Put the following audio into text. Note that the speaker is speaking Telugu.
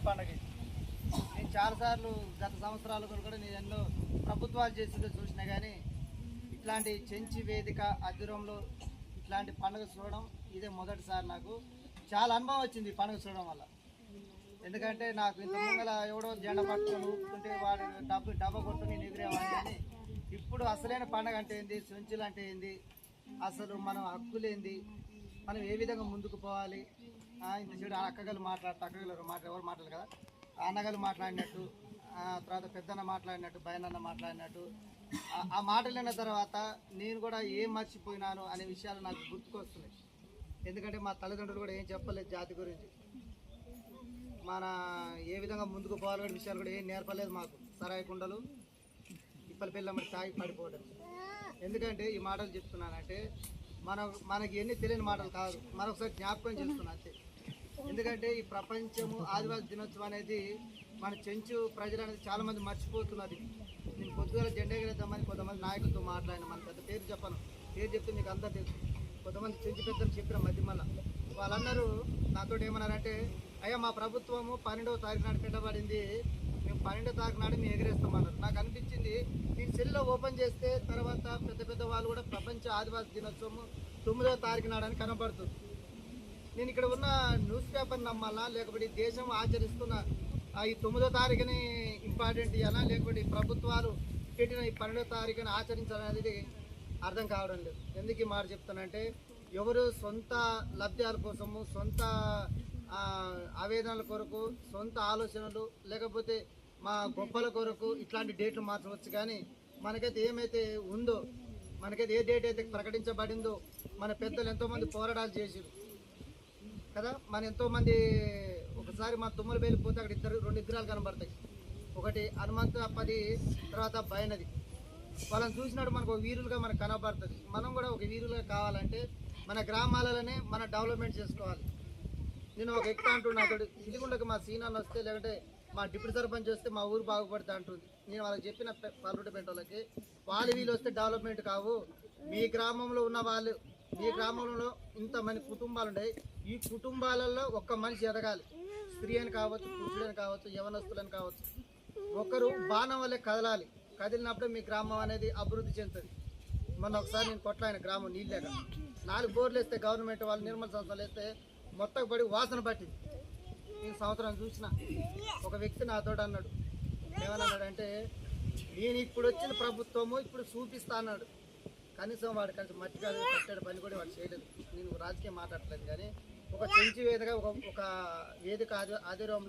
పండుగ. నేను చాలాసార్లు గత సంవత్సరాలు కూడా నేను ఎన్నో ప్రభుత్వాలు చేసిందో చూసినా కానీ ఇట్లాంటి చెంచి వేదిక ఆధ్వర్యంలో ఇట్లాంటి పండుగ చూడడం ఇదే మొదటిసారి. నాకు చాలా అనుభవం వచ్చింది ఈ పండుగ చూడడం వల్ల. ఎందుకంటే నాకు ఇంత ముంగల ఎవడో జెండా పట్టుకొని ఊపుతుంటే వాడు డబ్బా కొట్టు నేను ఎగిరేవాడిని. కానీ ఇప్పుడు అసలైన పండుగ అంటే ఏంది, చెంచులు అంటే ఏంది, అసలు మనం హక్కులేంది, మనం ఏ విధంగా ముందుకు పోవాలి. ఇంత చెడు అక్కగలు అక్కగలు ఎవరు మాట్లాడరు కదా, అన్నగలు మాట్లాడినట్టు, తర్వాత పెద్దన్న మాట్లాడినట్టు, బయనన్న మాట్లాడినట్టు, ఆ మాటలు విన్న తర్వాత నేను కూడా ఏం మర్చిపోయినాను అనే విషయాలు నాకు గుర్తుకొస్తున్నాయి. ఎందుకంటే మా తల్లిదండ్రులు కూడా ఏం చెప్పలేదు జాతి గురించి, మన ఏ విధంగా ముందుకు పోవాలనే విషయాలు కూడా ఏం నేర్పలేదు మాకు. సరాయి కుండలు ఇప్పటి పిల్లమ్మడి తాగి పడిపోవడం. ఎందుకంటే ఈ మాటలు చెప్తున్నానంటే మనకి ఎన్ని తెలియని మాటలు కాదు, మరొకసారి జ్ఞాపకం చేస్తున్నా అంతే. ఎందుకంటే ఈ ప్రపంచము ఆదివాసీ దినోత్సవం అనేది మన చెంచు ప్రజలు అనేది చాలామంది మర్చిపోతున్నది. నేను పొద్దుగా జెండా ఎగరేద్దామని కొంతమంది నాయకులతో మాట్లాడిన, మన పెద్ద పేరు చెప్పను, పేరు చెప్తే మీకు అంతా తెలుసు. కొంతమంది చెంచు పెద్దలు చెప్పిన మధ్య మళ్ళీ వాళ్ళందరూ నాతో ఏమన్నారంటే, అయ్యా మా ప్రభుత్వము 12వ తారీఖు నాడు పెట్టబడింది, మేము 12వ తారీఖు నాడు మేము ఎగరేస్తామన్నారు. నాకు అనిపించింది నేను సెల్లో ఓపెన్ చేస్తే తర్వాత పెద్ద పెద్ద వాళ్ళు కూడా ప్రపంచ ఆదివాసీ దినోత్సవం 9వ తారీఖు నాడు అని కనబడుతుంది. నేను ఇక్కడ ఉన్న న్యూస్ పేపర్ నమ్మాలా, లేకపోతే దేశం ఆచరిస్తున్న ఈ 9వ తారీఖుని ఇంపార్టెంట్ ఇవ్వాలా, లేకపోతే ప్రభుత్వాలు పెట్టిన ఈ 12వ తారీఖుని ఆచరించాలనేది అర్థం కావడం లేదు. ఎందుకు ఈ మాట చెప్తానంటే, ఎవరు సొంత లబ్ధ్యాల కోసము, సొంత ఆవేదనల కొరకు, సొంత ఆలోచనలు, లేకపోతే మా గొప్పల కొరకు ఇట్లాంటి డేట్లు మార్చవచ్చు. కానీ మనకైతే ఏమైతే ఉందో, మనకైతే ఏ డేట్ అయితే ప్రకటించబడిందో, మన పెద్దలు ఎంతోమంది పోరాటాలు చేసారు కదా. మన ఎంతోమంది ఒకసారి మా తుమ్మలు వెళ్ళిపోతే అక్కడ రెండు విగ్రహాలు కనబడతాయి. ఒకటి హనుమంత పది, తర్వాత బయనది. వాళ్ళని చూసినట్టు మనకు ఒక వీరులుగా మనకు కనబడుతుంది. మనం కూడా ఒక వీరులుగా కావాలంటే మన గ్రామాలలోనే మనం డెవలప్మెంట్ చేసుకోవాలి. నేను ఒక వ్యక్తి అంటున్నా, అతడు సిలిగుండకి మా సీనాన్ని వస్తే, లేదంటే మా డిప్యూటీ సర్పంచ్ వస్తే మా ఊరు బాగుపడుతుంది అంటుంది. నేను వాళ్ళకి చెప్పిన పల్లెటూరు వాళ్ళకి, వాళ్ళు వీళ్ళు వస్తే డెవలప్మెంట్ కావు. మీ గ్రామంలో ఉన్న వాళ్ళు, మీ గ్రామంలో ఇంతమంది కుటుంబాలు ఉన్నాయి, ఈ కుటుంబాలలో ఒక్క మనిషి ఎదగాలి. స్త్రీ అని కావచ్చు, పురుషుడని కావచ్చు, యవనస్తులని కావచ్చు, ఒకరు బాణం వల్లే కదలాలి. కదిలినప్పుడే మీ గ్రామం అనేది అభివృద్ధి చెందుతుంది. మొన్న ఒకసారి నేను కొట్లాయన గ్రామం నీళ్ళేక 4 బోర్లు వేస్తే గవర్నమెంట్ వాళ్ళు నిర్మల సంస్థలు వేస్తే మొత్తం పడి వాసన పట్టింది. నేను సంవత్సరం చూసిన ఒక వ్యక్తి నాతో అన్నాడు, ఏమన్నాడంటే, నేను ఇప్పుడు వచ్చిన ప్రభుత్వము ఇప్పుడు చూపిస్తా అన్నాడు. కనీసం వాడు కలిసి మట్టి కాదు కట్టాడు పని కూడా వాడు చేయలేదు. నేను రాజకీయం మాట్లాడలేదు, కానీ ఒక చెంచి వేదిక, ఒక వేదిక ఆధ్వర్యంలో